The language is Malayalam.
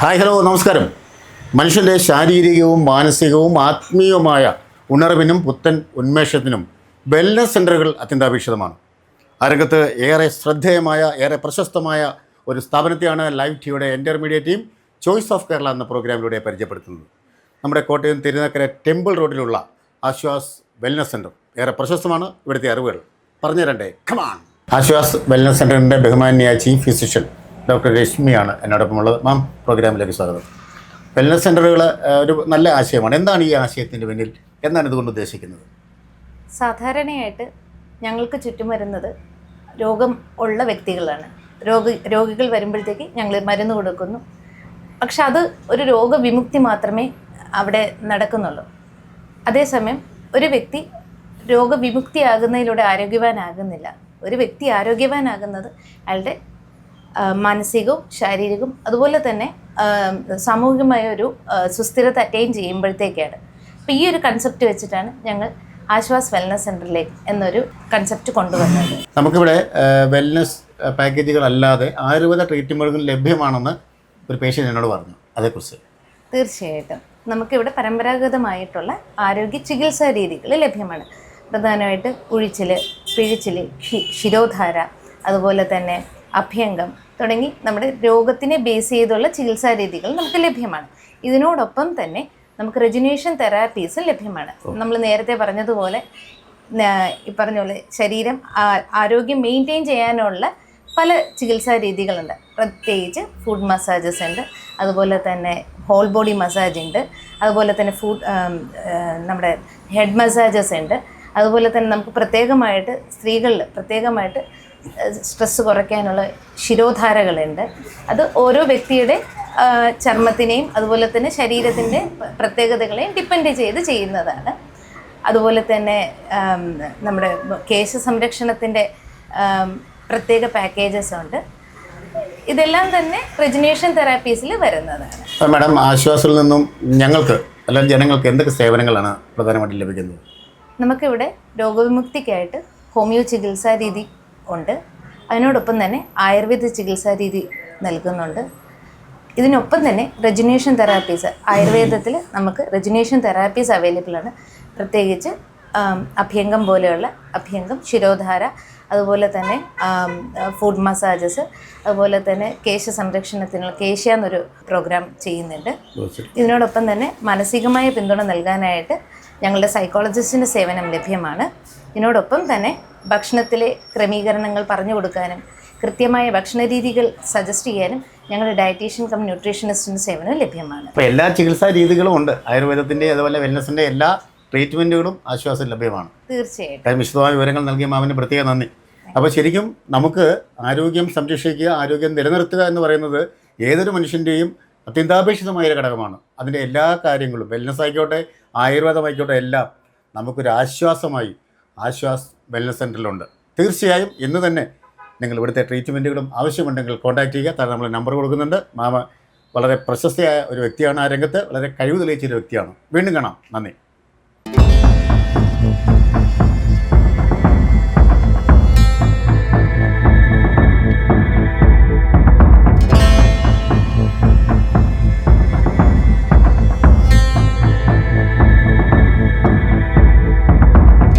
ഹായ് ഹലോ നമസ്കാരം. മനുഷ്യൻ്റെ ശാരീരികവും മാനസികവും ആത്മീയവുമായ ഉണർവിനും പുത്തൻ ഉന്മേഷത്തിനും വെൽനസ് സെൻ്ററുകൾ അത്യന്താപേക്ഷിതമാണ്. ആ രംഗത്ത് ഏറെ ശ്രദ്ധേയമായ ഏറെ പ്രശസ്തമായ ഒരു സ്ഥാപനത്തെയാണ് ലൈവ് ടിവിയുടെ intermediate team choice of Kerala എന്ന പ്രോഗ്രാമിലൂടെ പരിചയപ്പെടുത്തുന്നത്. നമ്മുടെ കോട്ടയം തിരുനക്കര ടെമ്പിൾ റോഡിലുള്ള ആശ്വാസ് വെൽനസ് സെൻ്റർ ഏറെ പ്രശസ്തമാണ്. ഇവിടുത്തെ അറിവുകൾ പറഞ്ഞു തരണ്ടേ? കമാൺ. ആശ്വാസ് വെൽനസ് സെൻ്ററിൻ്റെ ബഹുമാന്യ ചീഫ് ഫിസിഷ്യൻ ഡോക്ടർ രശ്മിയാണ് എന്നോടൊപ്പമുള്ളത്. മാം, പ്രോഗ്രാമിലേക്ക് സ്വാഗതം. വെൽനസ് സെൻ്ററുകൾ ഒരു നല്ല ആശയമാണ്. എന്താണ് ഈ ആശയത്തിൻ്റെ പിന്നിൽ? എന്താണ് ഇതുകൊണ്ട് ഉദ്ദേശിക്കുന്നത്? സാധാരണയായിട്ട് ഞങ്ങൾക്ക് ചുറ്റും വരുന്നത് രോഗം ഉള്ള വ്യക്തികളാണ്. രോഗികൾ വരുമ്പോഴത്തേക്ക് ഞങ്ങൾ മരുന്ന് കൊടുക്കുന്നു. പക്ഷെ അത് ഒരു രോഗവിമുക്തി മാത്രമേ അവിടെ നടക്കുന്നുള്ളൂ. അതേസമയം ഒരു വ്യക്തി രോഗവിമുക്തിയാകുന്നതിലൂടെ ആരോഗ്യവാനാകുന്നില്ല. ഒരു വ്യക്തി ആരോഗ്യവാനാകുന്നത് അയാളുടെ മാനസികവും ശാരീരികവും അതുപോലെ തന്നെ സാമൂഹികമായ ഒരു സുസ്ഥിരത അറ്റൈൻ ചെയ്യുമ്പോഴത്തേക്കാണ്. അപ്പോൾ ഈ ഒരു കൺസെപ്റ്റ് വെച്ചിട്ടാണ് ഞങ്ങൾ ആശ്വാസ് വെൽനസ് സെൻ്ററിലേക്ക് എന്നൊരു കൺസെപ്റ്റ് കൊണ്ടുവന്നത്. നമുക്കിവിടെ വെൽനസ് പാക്കേജുകളല്ലാതെ ആയുർവേദ ട്രീറ്റ്മെൻറ്റുകൾ ലഭ്യമാണെന്ന് ഒരു പേഷ്യൻ്റ് എന്നോട് പറഞ്ഞു. അതേക്കുറിച്ച് തീർച്ചയായിട്ടും നമുക്കിവിടെ പരമ്പരാഗതമായിട്ടുള്ള ആരോഗ്യ ചികിത്സാ രീതികൾ ലഭ്യമാണ്. പ്രധാനമായിട്ട് ഉഴിച്ചിൽ, പിഴിച്ചിൽ, ശിരോധാര, അതുപോലെ തന്നെ അഭ്യംഗം തുടങ്ങി നമ്മുടെ രോഗത്തിനെ ബേസ് ചെയ്തുള്ള ചികിത്സാ രീതികൾ നമുക്ക് ലഭ്യമാണ്. ഇതിനോടൊപ്പം തന്നെ നമുക്ക് റെജുനേഷൻ തെറാപ്പീസ് ലഭ്യമാണ്. നമ്മൾ നേരത്തെ പറഞ്ഞതുപോലെ ഈ പറഞ്ഞ പോലെ ശരീരം ആരോഗ്യം മെയിൻറ്റെയിൻ ചെയ്യാനുള്ള പല ചികിത്സാ രീതികളുണ്ട്. പ്രത്യേകിച്ച് ഫുഡ് മസാജസ് ഉണ്ട്, അതുപോലെ തന്നെ ഹോൾ ബോഡി മസാജ് ഉണ്ട്, അതുപോലെ തന്നെ നമ്മുടെ ഹെഡ് മസാജസ് ഉണ്ട്. അതുപോലെ തന്നെ നമുക്ക് പ്രത്യേകമായിട്ട് സ്ത്രീകളിൽ പ്രത്യേകമായിട്ട് സ്ട്രെസ്സ് കുറയ്ക്കാനുള്ള ശിരോധാരകളുണ്ട്. അത് ഓരോ വ്യക്തിയുടെ ചർമ്മത്തിനെയും അതുപോലെ തന്നെ ശരീരത്തിൻ്റെ പ്രത്യേകതകളെയും ഡിപ്പെൻഡ് ചെയ്ത് ചെയ്യുന്നതാണ്. അതുപോലെ തന്നെ നമ്മുടെ കേശ സംരക്ഷണത്തിൻ്റെ പ്രത്യേക പാക്കേജസ് ഉണ്ട്. ഇതെല്ലാം തന്നെ റെജുനേഷൻ തെറാപ്പീസിൽ വരുന്നതാണ്. മാഡം, ആശ്വാസിൽ നിന്നും ഞങ്ങൾക്ക് അല്ലെങ്കിൽ ജനങ്ങൾക്ക് എന്തൊക്കെ സേവനങ്ങളാണ് പ്രധാനമായിട്ടും ലഭിക്കുന്നത്? നമുക്കിവിടെ രോഗവിമുക്തിക്കായിട്ട് ഹോമിയോ ചികിത്സാ രീതി ഉണ്ട്. അതിനോടൊപ്പം തന്നെ ആയുർവേദ ചികിത്സാ രീതി നൽകുന്നുണ്ട്. ഇതിനൊപ്പം തന്നെ റെജുനേഷൻ തെറാപ്പീസ്, ആയുർവേദത്തിൽ നമുക്ക് റെജുനേഷൻ തെറാപ്പീസ് അവൈലബിൾ ആണ്. പ്രത്യേകിച്ച് അഭ്യംഗം പോലെയുള്ള അഭ്യംഗം, ശിരോധാര, അതുപോലെ തന്നെ ഫുഡ് മസാജസ്, അതുപോലെ തന്നെ കേശ സംരക്ഷണത്തിനുള്ള കേശ എന്നൊരു പ്രോഗ്രാം ചെയ്യുന്നുണ്ട്. ഇതിനോടൊപ്പം തന്നെ മാനസികമായ പിന്തുണ നൽകാനായിട്ട് ഞങ്ങളുടെ സൈക്കോളജിസ്റ്റിൻ്റെ സേവനം ലഭ്യമാണ്. ഇതിനോടൊപ്പം തന്നെ ഭക്ഷണത്തിലെ ക്രമീകരണങ്ങൾ പറഞ്ഞു കൊടുക്കാനും കൃത്യമായ ഭക്ഷണ രീതികൾ സജസ്റ്റ് ചെയ്യാനും ഞങ്ങളുടെ ഡയറ്റീഷ്യൻ കം ന്യൂട്രീഷനിസ്റ്റിൻ്റെ സേവനം ലഭ്യമാണ്. അപ്പോൾ എല്ലാ ചികിത്സാ രീതികളും ഉണ്ട്. ആയുർവേദത്തിൻ്റെ അതുപോലെ വെൽനസിൻ്റെ എല്ലാ ട്രീറ്റ്മെൻറ്റുകളും ആശ്വാസം ലഭ്യമാണ്. തീർച്ചയായിട്ടും. വിശദമായ വിവരങ്ങൾ നൽകിയ മാമിന് പ്രത്യേക നന്ദി. അപ്പോൾ ശരിക്കും നമുക്ക് ആരോഗ്യം സംരക്ഷിക്കുക, ആരോഗ്യം നിലനിർത്തുക എന്ന് പറയുന്നത് ഏതൊരു മനുഷ്യൻ്റെയും അത്യന്താപേക്ഷിതമായ ഒരു ഘടകമാണ്. അതിൻ്റെ എല്ലാ കാര്യങ്ങളും വെൽനസ് ആയിക്കോട്ടെ ആയുർവേദമായിക്കോട്ടെ എല്ലാം നമുക്കൊരു ആശ്വാസമായി ആശ്വാസ് വെൽനസ് സെൻ്ററിലുണ്ട്. തീർച്ചയായും ഇന്ന് തന്നെ നിങ്ങൾ ഇവിടുത്തെ ട്രീറ്റ്മെൻറ്റുകളും ആവശ്യമുണ്ടെങ്കിൽ കോൺടാക്ട് ചെയ്യുക. താഴെ നമ്മൾ നമ്പർ കൊടുക്കുന്നുണ്ട്. മാമ വളരെ പ്രശസ്തയായ ഒരു വ്യക്തിയാണ്. ആ രംഗത്ത് വളരെ കഴിവ് തെളിയിച്ചൊരു വ്യക്തിയാണ്. വീണ്ടും കാണാം. നന്ദി.